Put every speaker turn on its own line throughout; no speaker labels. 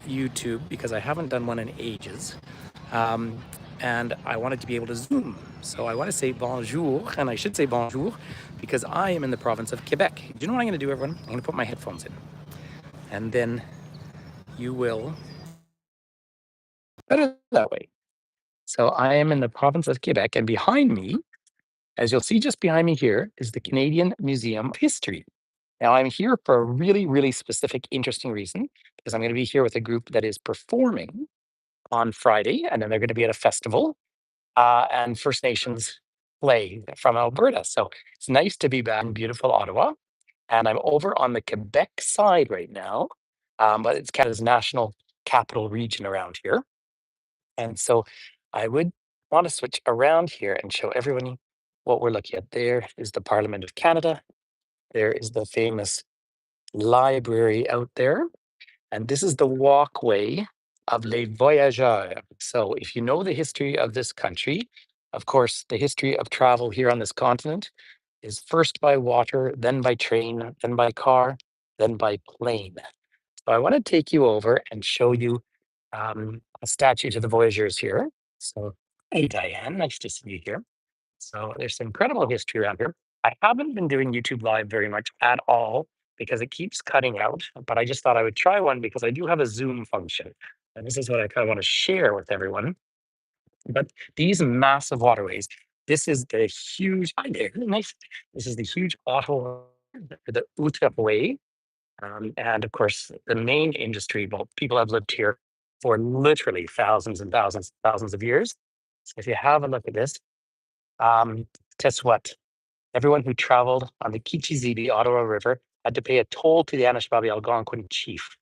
YouTube because I haven't done one in ages. Um, and I wanted to be able to Zoom. So I want to say bonjour, and I should say bonjour because I am in the province of Quebec. Do you know what I'm going to do, everyone? I'm going to put my headphones in, and then you will better that way. So I am in the province of Quebec, and behind me, as you'll see just behind me here, is the Canadian Museum of History. Now, I'm here for a really, really specific, interesting reason because I'm going to be here with a group that is performing on Friday, and then they're going to be at a festival and First Nations play from Alberta. So it's nice to be back in beautiful Ottawa. And I'm over on the Quebec side right now, but it's Canada's national capital region around here. And so I would want to switch around here and show everyone what we're looking at. There is the Parliament of Canada. There is the famous library out there. And this is the walkway of Les Voyageurs. So if you know the history of this country, of course, the history of travel here on this continent is first by water, then by train, then by car, then by plane. So I want to take you over and show you a statue to the voyageurs here. So, hey, Diane, nice to see you here. So there's some incredible history around here. I haven't been doing YouTube Live very much at all because it keeps cutting out, but I just thought I would try one because I do have a Zoom function. And this is what I kind of want to share with everyone. But these massive waterways, this is the huge, hi there, nice. This is the huge Ottawa, the Outaouais. And of course, the main industry, well, people have lived here for literally thousands and thousands, thousands of years. So if you have a look at this, guess what? Everyone who traveled on the Kichizibi Ottawa River had to pay a toll to the Anishinaabe Algonquin chief.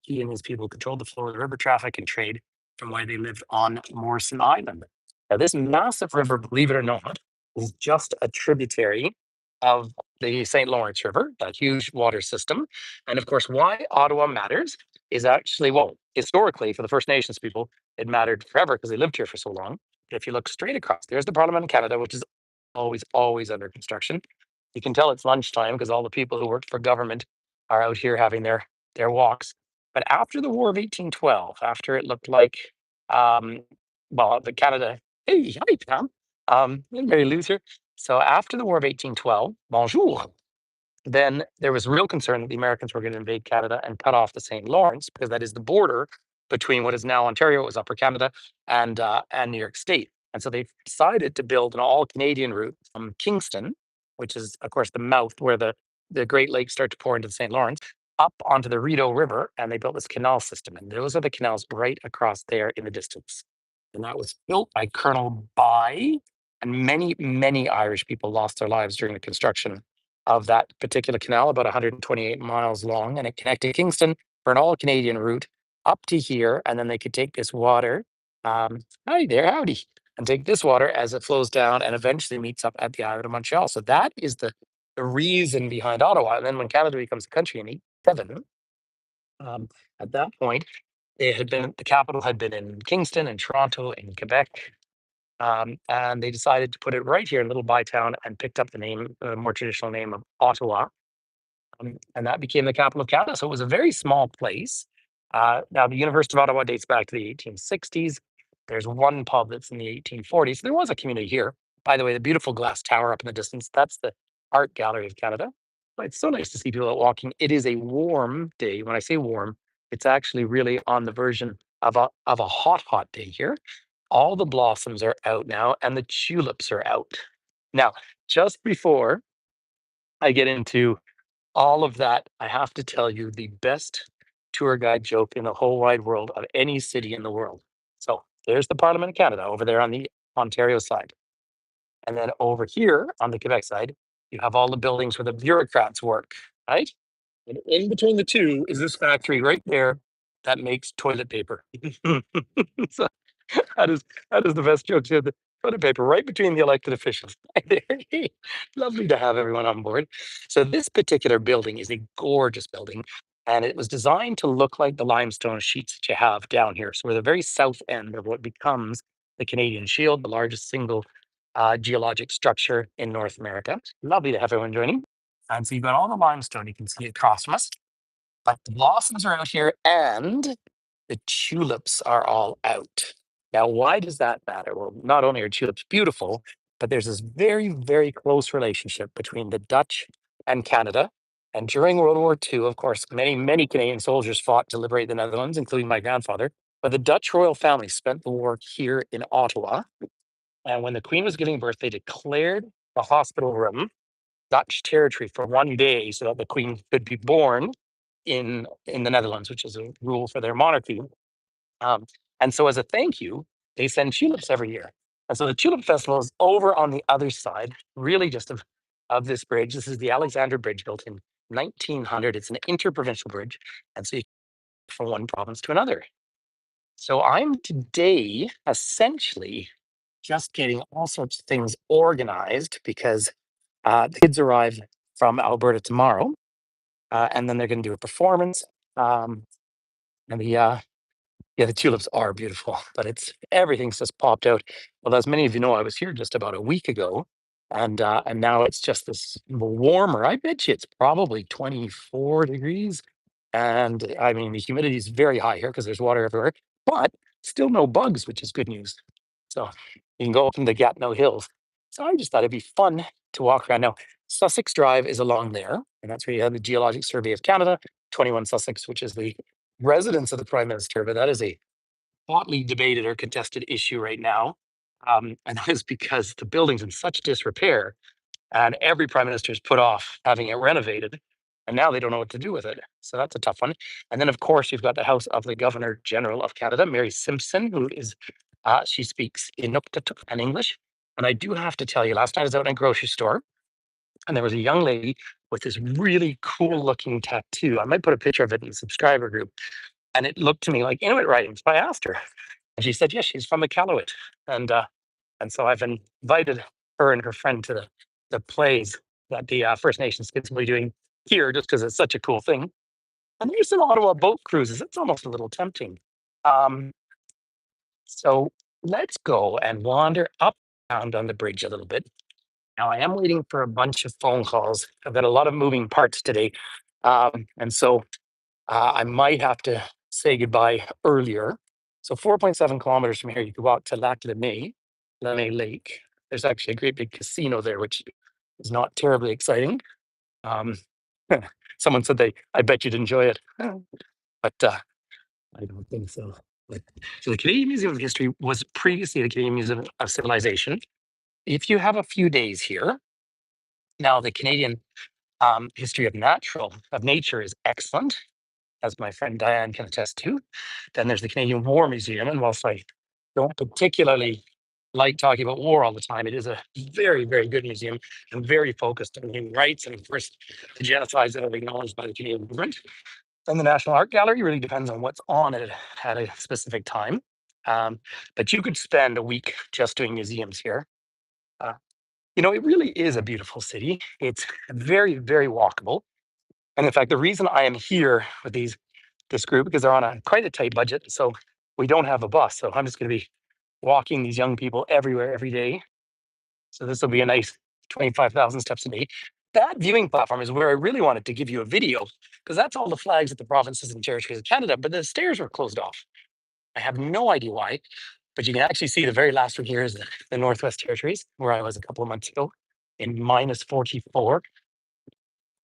He and his people controlled the flow of the river traffic and trade from where they lived on Morrison Island. Now, this massive river, believe it or not, is just a tributary of the St. Lawrence River, that huge water system. And of course, why Ottawa matters is actually, well, historically, for the First Nations people, it mattered forever because they lived here for so long. If you look straight across, there's the Parliament of Canada, which is always under construction. You can tell it's lunchtime because all the people who worked for government are out here having their walks. But after the War of 1812, after it looked like, um, well, the Canada, hey, hi, Pam, Mary Lou's here. So after the War of 1812, bonjour, then there was real concern that the Americans were going to invade Canada and cut off the St. Lawrence because that is the border between what is now Ontario, was Upper Canada, and New York State. And so they decided to build an all Canadian route from Kingston, which is, of course, the mouth where the Great Lakes start to pour into the St. Lawrence, up onto the Rideau River. And they built this canal system. And those are the canals right across there in the distance. And that was built by Colonel By. And many, many Irish people lost their lives during the construction of that particular canal, about 128 miles long. And it connected Kingston for an all Canadian route up to here. And then they could take this water. Hi there, howdy, and take this water as it flows down and eventually meets up at the island of Montreal. So that is the reason behind Ottawa. And then when Canada becomes a country in 87, at that point, the capital had been in Kingston and Toronto and Quebec. And they decided to put it right here in Little Bytown and picked up the name, the more traditional name of Ottawa. And that became the capital of Canada. So it was a very small place. Now, the University of Ottawa dates back to the 1860s. There's one pub that's in the 1840s. There was a community here. By the way, the beautiful glass tower up in the distance, that's the Art Gallery of Canada. But it's so nice to see people out walking. It is a warm day. When I say warm, it's actually really on the version of a hot day here. All the blossoms are out now and the tulips are out. Now, just before I get into all of that, I have to tell you the best tour guide joke in the whole wide world of any city in the world. So there's the Parliament of Canada over there on the Ontario side. And then over here on the Quebec side, you have all the buildings where the bureaucrats work, right? And in between the two is this factory right there that makes toilet paper. So that is the best joke. So the toilet paper right between the elected officials. Lovely to have everyone on board. So this particular building is a gorgeous building, and it was designed to look like the limestone sheets that you have down here. So we're the very south end of what becomes the Canadian Shield, the largest single geologic structure in North America. Lovely to have everyone joining. And so you've got all the limestone you can see across from us, but the blossoms are out here, and the tulips are all out. Now, why does that matter? Well, not only are tulips beautiful, but there's this very, very close relationship between the Dutch and Canada. And during World War II, of course, many, many Canadian soldiers fought to liberate the Netherlands, including my grandfather. But the Dutch royal family spent the war here in Ottawa. And when the Queen was giving birth, they declared the hospital room Dutch territory for one day so that the Queen could be born in the Netherlands, which is a rule for their monarchy. Um, and so, as a thank you, they send tulips every year. And so, the Tulip Festival is over on the other side, really just of this bridge. This is the Alexander Bridge, built in 1900. It's an interprovincial bridge, and so you from one province to another. So, I'm today essentially just getting all sorts of things organized because the kids arrive from Alberta tomorrow, and then they're going to do a performance. Um, and the tulips are beautiful, but it's everything's just popped out. Well, as many of you know, I was here just about a week ago, and now it's just this warmer. I bet you it's probably 24 degrees, and I mean the humidity is very high here because there's water everywhere, but still no bugs, which is good news. So you can go up in the Gatineau Hills. So I just thought it'd be fun to walk around. Now, Sussex Drive is along there, and that's where you have the Geologic Survey of Canada, 21 Sussex, which is the residence of the Prime Minister. But that is a hotly debated or contested issue right now. And that is because the building's in such disrepair and every prime minister has put off having it renovated. And now they don't know what to do with it. So that's a tough one. And then, of course, you've got the House of the Governor General of Canada, Mary Simpson, who is, she speaks Inuktitut and English. And I do have to tell you, last night I was out in a grocery store and there was a young lady with this really cool looking tattoo. I might put a picture of it in the subscriber group. And it looked to me like Inuit writing. So I asked her, and she said, yes, she's from Iqaluit. And so I've invited her and her friend to the plays that the First Nations kids will be doing here just because it's such a cool thing. And there's some Ottawa boat cruises. It's almost a little tempting. Um, so let's go and wander up around on the bridge a little bit. Now, I am waiting for a bunch of phone calls. I've got a lot of moving parts today. And so I might have to say goodbye earlier. So 4.7 kilometers from here, you could walk to Lac Lemay Lake. There's actually a great big casino there, which is not terribly exciting. Um, someone said I bet you'd enjoy it, but I don't think so. So the Canadian Museum of History was previously the Canadian Museum of Civilization. If you have a few days here, now the Canadian history of nature is excellent, as my friend Diane can attest to. Then there's the Canadian War Museum, and whilst I don't particularly like talking about war all the time, it is a very, very good museum and very focused on human rights and, of course, the genocides that are acknowledged by the Canadian government. Then the National Art Gallery really depends on what's on it at a specific time. But you could spend a week just doing museums here. Uh, it really is a beautiful city. It's very, very walkable. And in fact, the reason I am here with this group because they're on quite a tight budget. So we don't have a bus. So I'm just going to be walking these young people everywhere every day. So this will be a nice 25,000 steps a day. That viewing platform is where I really wanted to give you a video because that's all the flags at the provinces and territories of Canada, but the stairs were closed off. I have no idea why, but you can actually see the very last one here is the Northwest Territories, where I was a couple of months ago in minus 44.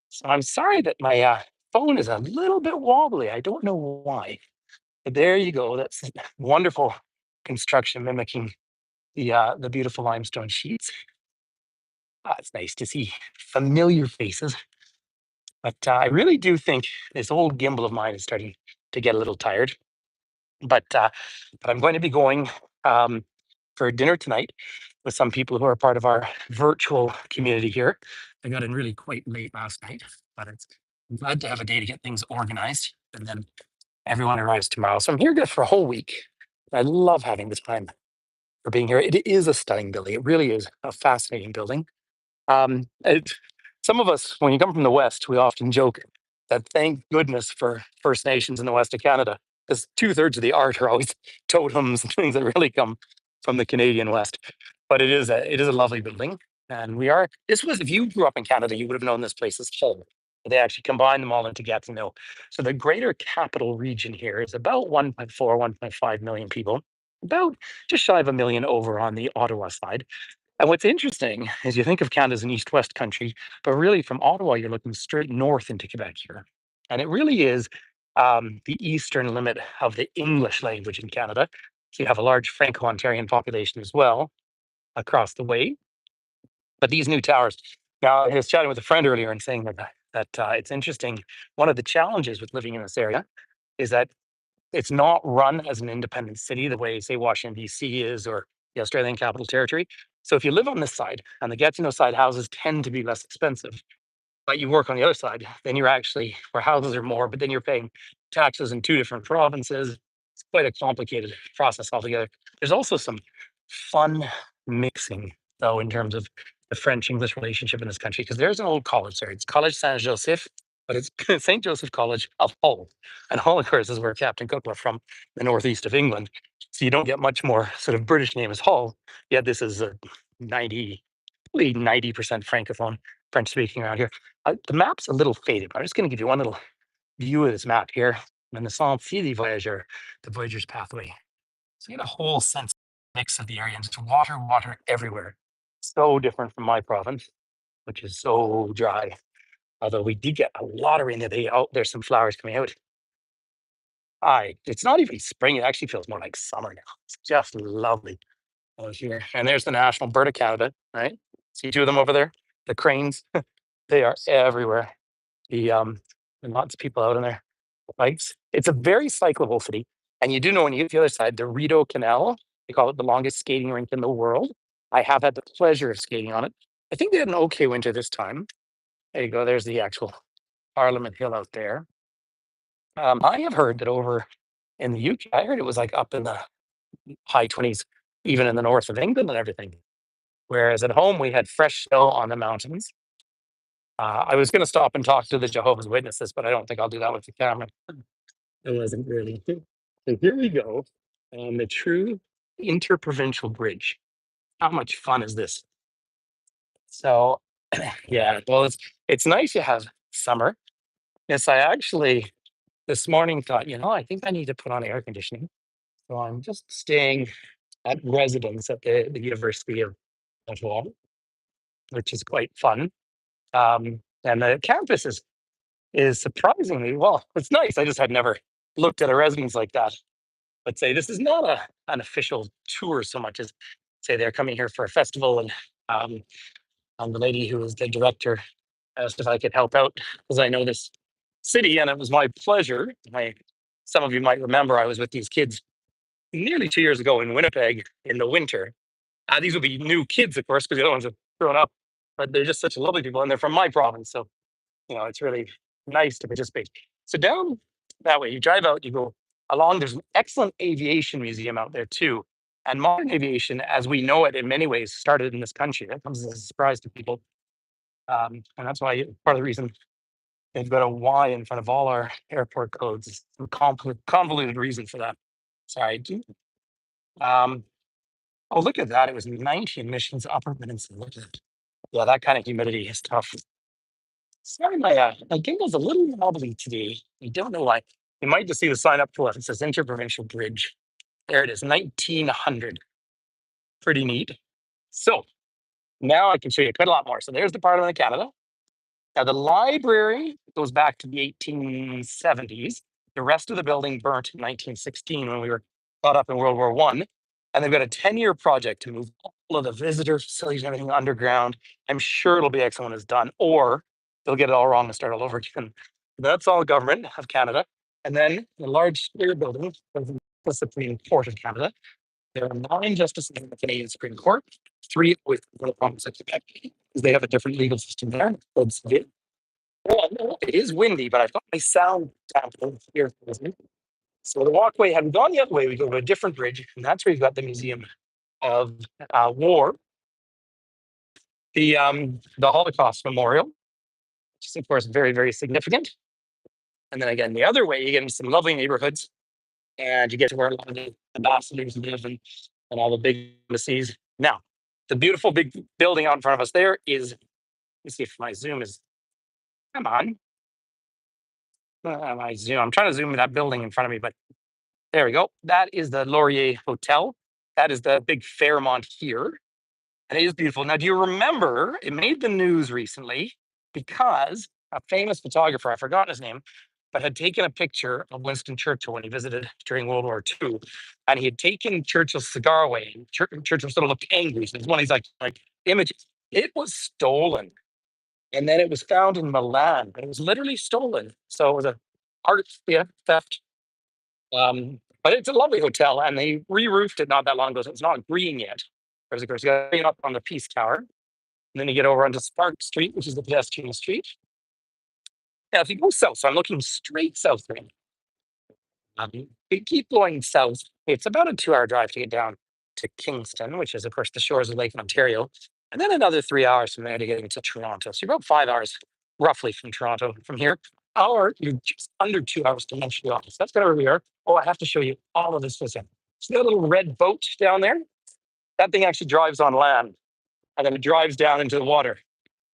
So I'm sorry that my phone is a little bit wobbly. I don't know why. But there you go. That's wonderful construction mimicking the beautiful limestone sheets. It's nice to see familiar faces. But I really do think this old gimbal of mine is starting to get a little tired. But I'm going to be going for dinner tonight with some people who are part of our virtual community here. I got in really quite late last night, but I'm glad to have a day to get things organized. And then everyone arrives tomorrow. So I'm here just for a whole week. I love having the time for being here. It is a stunning building. It really is a fascinating building. Some of us, when you come from the West, we often joke that thank goodness for First Nations in the West of Canada, because 2/3 of the art are always totems and things that really come from the Canadian West. But it is a lovely building. And this was, if you grew up in Canada, you would have known this place as Hull. They actually combined them all into Gatineau. So the greater capital region here is about 1.4, 1.5 million people, about just shy of a million over on the Ottawa side. And what's interesting is you think of Canada as an east-west country, but really from Ottawa, you're looking straight north into Quebec here. And it really is the eastern limit of the English language in Canada. So you have a large Franco-Ontarian population as well across the way. But these new towers, now I was chatting with a friend earlier and saying that it's interesting. One of the challenges with living in this area is that it's not run as an independent city the way, say, Washington, D.C. is or the Australian Capital Territory. So if you live on this side and the Gatineau side, houses tend to be less expensive, but you work on the other side, then you're actually where houses are more, but then you're paying taxes in two different provinces. It's quite a complicated process altogether. There's also some fun mixing, though, in terms of the French English relationship in this country, because there's an old college there. It's College Saint Joseph, but it's St. Joseph College of Hull. And Hull, of course, is where Captain Cook left from, the northeast of England. So you don't get much more sort of British name as Hull. Yet this is a 90, probably 90% Francophone, French speaking around here. The map's a little faded, but I'm just going to give you one little view of this map here. And the Sentier des Voyageurs, the Voyager's Pathway. So you get a whole sense mix of the area, and just water, water everywhere. So different from my province, which is so dry. Although we did get a lot of rain today. Oh, there's some flowers coming out. It's not even spring. It actually feels more like summer now. It's just lovely out here. And there's the National Bird of Canada, right? See two of them over there, the cranes. They are everywhere. The and lots of people out on their bikes. It's a very cyclable city. And you do know when you get to the other side, the Rideau Canal, they call it the longest skating rink in the world. I have had the pleasure of skating on it. I think they had an okay winter this time. There you go. There's the actual Parliament Hill out there. I have heard that over in the UK, I heard it was like up in the high 20s, even in the north of England and everything. Whereas at home, we had fresh snow on the mountains. I was going to stop and talk to the Jehovah's Witnesses, but I don't think I'll do that with the camera. It wasn't really. So here we go on the true interprovincial bridge. How much fun is this? So, yeah, well, it's nice you have summer. Yes, I actually this morning thought, I think I need to put on air conditioning. So I'm just staying at residence at the University of Montreal, which is quite fun. And the campus is surprisingly well. It's nice. I just had never looked at a residence like that. But say this is not an official tour so much as say they're coming here for a festival, and the lady who was the director asked if I could help out because I know this city, and it was my pleasure. Some of you might remember I was with these kids nearly 2 years ago in Winnipeg in the winter. These will be new kids, of course, because the other ones have grown up, but they're just such lovely people, and they're from my province, so it's really nice to participate. So down that way, you drive out, you go along. There's an excellent aviation museum out there too, and modern aviation, as we know it, in many ways, started in this country. That comes as a surprise to people, and that's why part of the reason they've got a Y in front of all our airport codes. Is some convoluted reason for that. Sorry. Um, oh, look at that! It was 19 missions Upper Peninsula. Look at that. Yeah, that kind of humidity is tough. Sorry, my gimble's a little wobbly today. I don't know why. You might just see the sign up for it. It says Interprovincial Bridge. There it is, 1900. Pretty neat. So now I can show you quite a lot more. So there's the Parliament of Canada. Now the library goes back to the 1870s. The rest of the building burnt in 1916 when we were caught up in World War One. And they've got a 10-year project to move all of the visitor facilities and everything underground. I'm sure it'll be excellent when it's done, or they'll get it all wrong and start all over again. That's all government of Canada. And then the large square building was the Supreme Court of Canada. There are 9 justices in the Canadian Supreme Court, 3 with the province of Quebec, because they have a different legal system there. Well, no, it is windy, but I've got my sound sample here with me. So the walkway, had we gone the other way, we go to a different bridge, and that's where you've got the Museum of War, the Holocaust Memorial, which is of course very, very significant. And then again, the other way, you get into some lovely neighborhoods, and you get to where a lot of the ambassadors live and all the big embassies. Now, the beautiful big building out in front of us there is, let me see if my Zoom is, come on. I'm trying to zoom in that building in front of me, but there we go. That is the Laurier Hotel. That is the big Fairmont here. And it is beautiful. Now, do you remember it made the news recently because a famous photographer, I've forgotten his name, but had taken a picture of Winston Churchill when he visited during World War II. And he had taken Churchill's cigar away. And Churchill sort of looked angry. So it's one of these like images. It was stolen. And then it was found in Milan. It was literally stolen. So it was a art theft. But it's a lovely hotel, and they re-roofed it not that long ago, so it's not green yet. There's of course going up on the Peace Tower, and then you get over onto Spark Street, which is the pedestrian street. Now, if you go south, so I'm looking straight south right now. You keep going south. It's about a 2-hour drive to get down to Kingston, which is, of course, the shores of Lake Ontario, and then another 3 hours from there to get into Toronto. So you're about 5 hours roughly from Toronto from here. Or you're just under 2 hours to Montreal. So that's kind of where we are. Oh, I have to show you all of this for a second. See that little red boat down there? That thing actually drives on land and then it drives down into the water.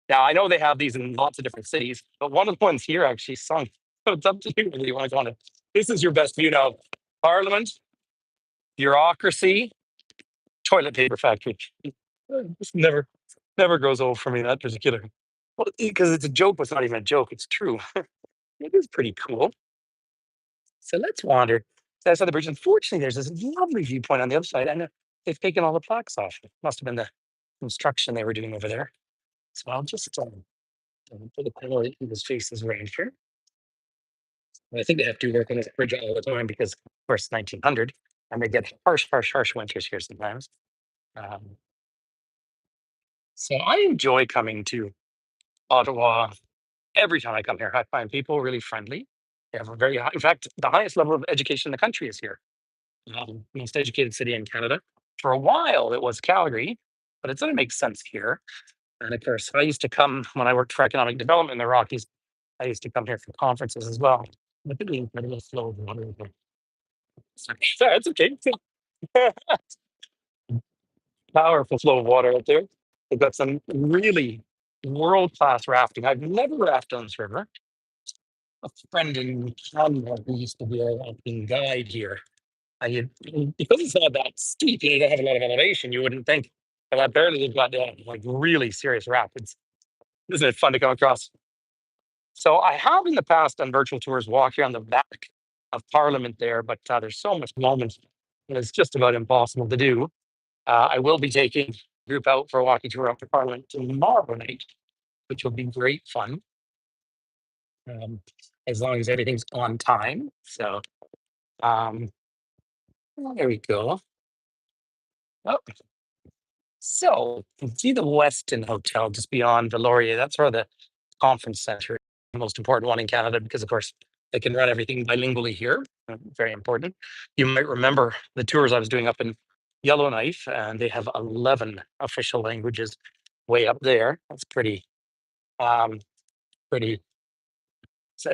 Now, I know they have these in lots of different cities, but one of the ones here actually sunk. So it's up to you whether you want to go on it. This is your best view now. Parliament, bureaucracy, toilet paper factory. This never goes old for me, that particular. Well, because it's a joke, but it's not even a joke. It's true. It is pretty cool. So let's wander. That's the bridge. Unfortunately, there's this lovely viewpoint on the other side, and they've taken all the plaques off. It must have been the construction they were doing over there. So I'll just put the panel in this faces range here. I think they have to work on this bridge all the time because, of course, 1900, and they get harsh winters here sometimes. So I enjoy coming to Ottawa. Every time I come here, I find people really friendly. They have a very high, in fact, the highest level of education in the country is here. Most educated city in Canada. For a while, it was Calgary, but it sort of makes sense here. And of course, I used to come when I worked for economic development in the Rockies. I used to come here for conferences as well. Look at the incredible flow of water. Sorry, it's okay. Powerful flow of water out there. They've got some really world class rafting. I've never rafted on this river. A friend in Canada who used to be a rafting guide here. Because it's not that steep, you don't have a lot of elevation. You wouldn't think, but apparently they've got like really serious rapids. Isn't it fun to come across? So I have in the past done virtual tours, walk here on the back of Parliament there, but there's so much movement that it's just about impossible to do. I will be taking a group out for a walking tour up to Parliament tomorrow night, which will be great fun. As long as everything's on time. So there we go. Oh, so you can see the Westin Hotel just beyond the Laurier. That's where the conference center, the most important one in Canada, because of course they can run everything bilingually here. Very important. You might remember the tours I was doing up in Yellowknife, and they have 11 official languages way up there. That's pretty pretty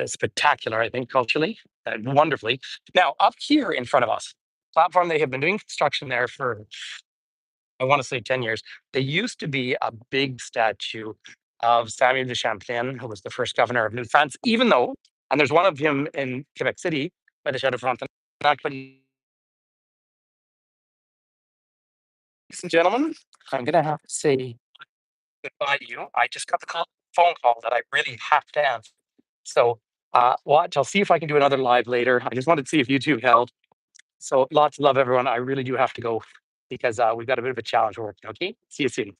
spectacular, I think, culturally, wonderfully. Now, up here in front of us, platform, they have been doing construction there for, I want to say 10 years. There used to be a big statue of Samuel de Champlain, who was the first governor of New France, even though, and there's one of him in Quebec City by the Chateau de Frontenac, but ladies and gentlemen, I'm going to have to say goodbye to you. I just got the phone call that I really have to answer. So watch, I'll see if I can do another live later. I just wanted to see if YouTube held. So lots of love, everyone. I really do have to go because we've got a bit of a challenge we're working. Okay, see you soon.